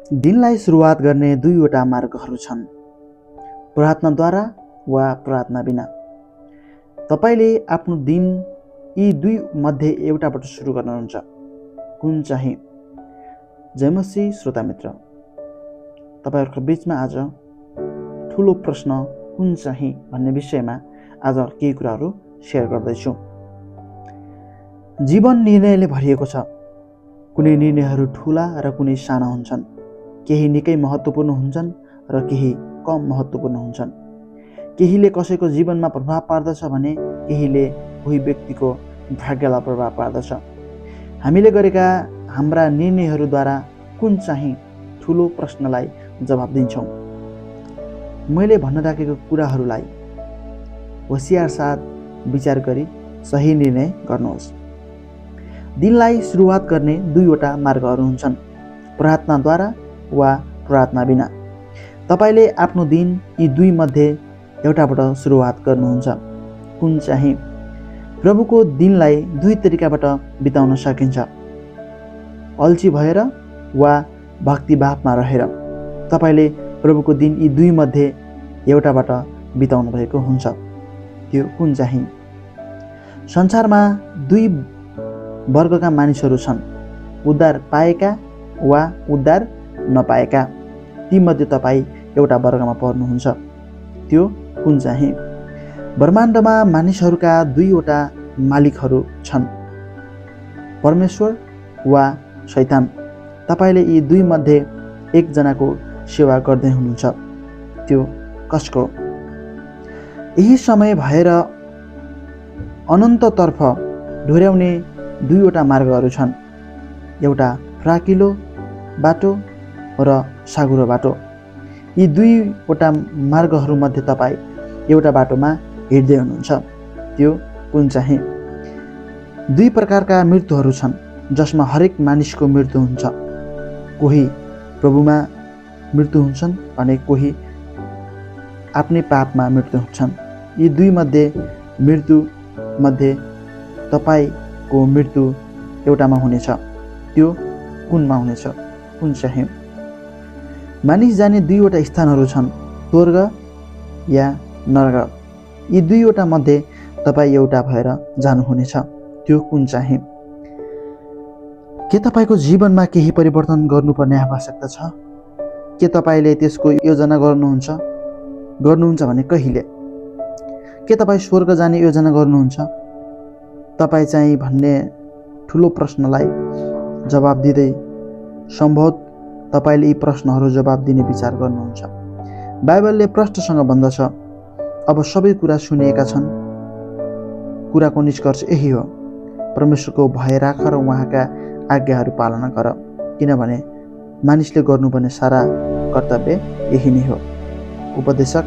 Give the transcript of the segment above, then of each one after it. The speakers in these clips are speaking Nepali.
दिनलाई सुरुवात गर्ने दुईवटा मार्गहरू छन्, प्रार्थनाद्वारा वा प्रार्थना बिना। तपाईँले आफ्नो दिन यी दुई मध्ये एउटाबाट सुरु गर्नुहुन्छ, कुन चाहिँ? जय मसीह श्रोता मित्र, तपाईँहरूको बिचमा आज ठुलो प्रश्न कुन चाहिँ भन्ने विषयमा आज केही कुराहरू सेयर गर्दैछु। जीवन निर्णयले भरिएको छ। कुनै निर्णयहरू ठुला र कुनै साना हुन्छन्। केही निकै महत्त्वपूर्ण हुन्छन् र केही कम महत्त्वपूर्ण हुन्छन्। केहीले कसैको जीवनमा प्रभाव पार्दछ भने केहीले कोही व्यक्तिको भाग्यलाई प्रभाव पार्दछ। हामीले गरेका हाम्रा निर्णयहरूद्वारा कुन चाहिँ ठुलो प्रश्नलाई जवाब दिन्छौँ। मैले भन्न राखेको कुराहरूलाई होसियार साथ विचार गरी सही निर्णय गर्नुहोस्। दिनलाई सुरुवात गर्ने दुईवटा मार्गहरू हुन्छन्, प्रार्थनाद्वारा वा प्रार्थना बिना। तपाईँले आफ्नो दिन यी दुई मध्ये एउटाबाट सुरुवात गर्नुहुन्छ, कुन चाहिँ? प्रभुको दिनलाई दुई तरिकाबाट बिताउन सकिन्छ, अल्छी भएर वा भक्तिभावमा रहेर। तपाईँले प्रभुको दिन यी दुई मध्ये एउटाबाट बिताउनु भएको हुन्छ, त्यो कुन चाहिँ? संसारमा दुई वर्गका मानिसहरू छन्, उद्धार पाएका वा उद्धार नपाएका। तीमध्ये तपाईँ एउटा वर्गमा पर्नुहुन्छ, त्यो कुन चाहिँ? ब्रह्माण्डमा मानिसहरूका दुईवटा मालिकहरू छन्, परमेश्वर वा शैतान। तपाईँले यी दुई मध्ये एकजनाको सेवा गर्दै हुनुहुन्छ, त्यो कसको? यही समय भएर अनन्ततर्फ डोर्याउने दुईवटा मार्गहरू छन्, एउटा फ्राकिलो बाटो र साँघुरो बाटो। यी दुईवटा मार्गहरूमध्ये तपाईँ एउटा बाटोमा हिँड्दै हुनुहुन्छ, त्यो कुन चाहिँ? दुई प्रकारका मृत्युहरू छन् जसमा हरेक मानिसको मृत्यु हुन्छ। कोही प्रभुमा मृत्यु हुन्छन् भने कोही आफ्नै पापमा मृत्यु हुन्छन्। यी दुई मध्ये मृत्यु मध्ये तपाईँको मृत्यु एउटामा हुनेछ, त्यो कुनमा हुनेछ, कुन चाहिँ? मानिस जाने दुईवटा स्थानहरू छन्, स्वर्ग या नरक। यी दुईवटा मध्ये तपाईँ एउटा भएर जानुहुनेछ, त्यो कुन चाहिँ? के तपाईँको जीवनमा केही परिवर्तन गर्नुपर्ने आवश्यकता छ? के तपाईँले त्यसको योजना गर्नुहुन्छ भने कहिले? के तपाईँ स्वर्ग जाने योजना गर्नुहुन्छ? तपाईँ चाहिँ भन्ने ठुलो प्रश्नलाई जवाब दिँदै सम्भवतः तपाईँले यी प्रश्नहरू जवाब दिने विचार गर्नुहुन्छ। बाइबलले प्रष्टसँग भन्दछ, अब सबै कुरा सुनिएका छन्। कुराको निष्कर्ष यही हो, परमेश्वरको भय राख र उहाँका आज्ञाहरू पालना गर, किनभने मानिसले गर्नुपर्ने सारा कर्तव्य यही नै हो। उपदेशक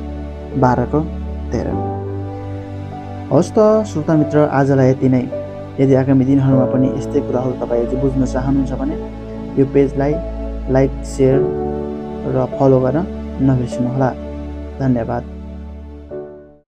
12:13। हवस् त श्रोता मित्र, आजलाई यति नै। यदि आगामी दिनहरूमा पनि यस्तै कुराहरू तपाईँले बुझ्न चाहनुहुन्छ भने यो पेजलाई लाइक, सेयर र फलो गर्न नबिर्सनुहोला। धन्यवाद।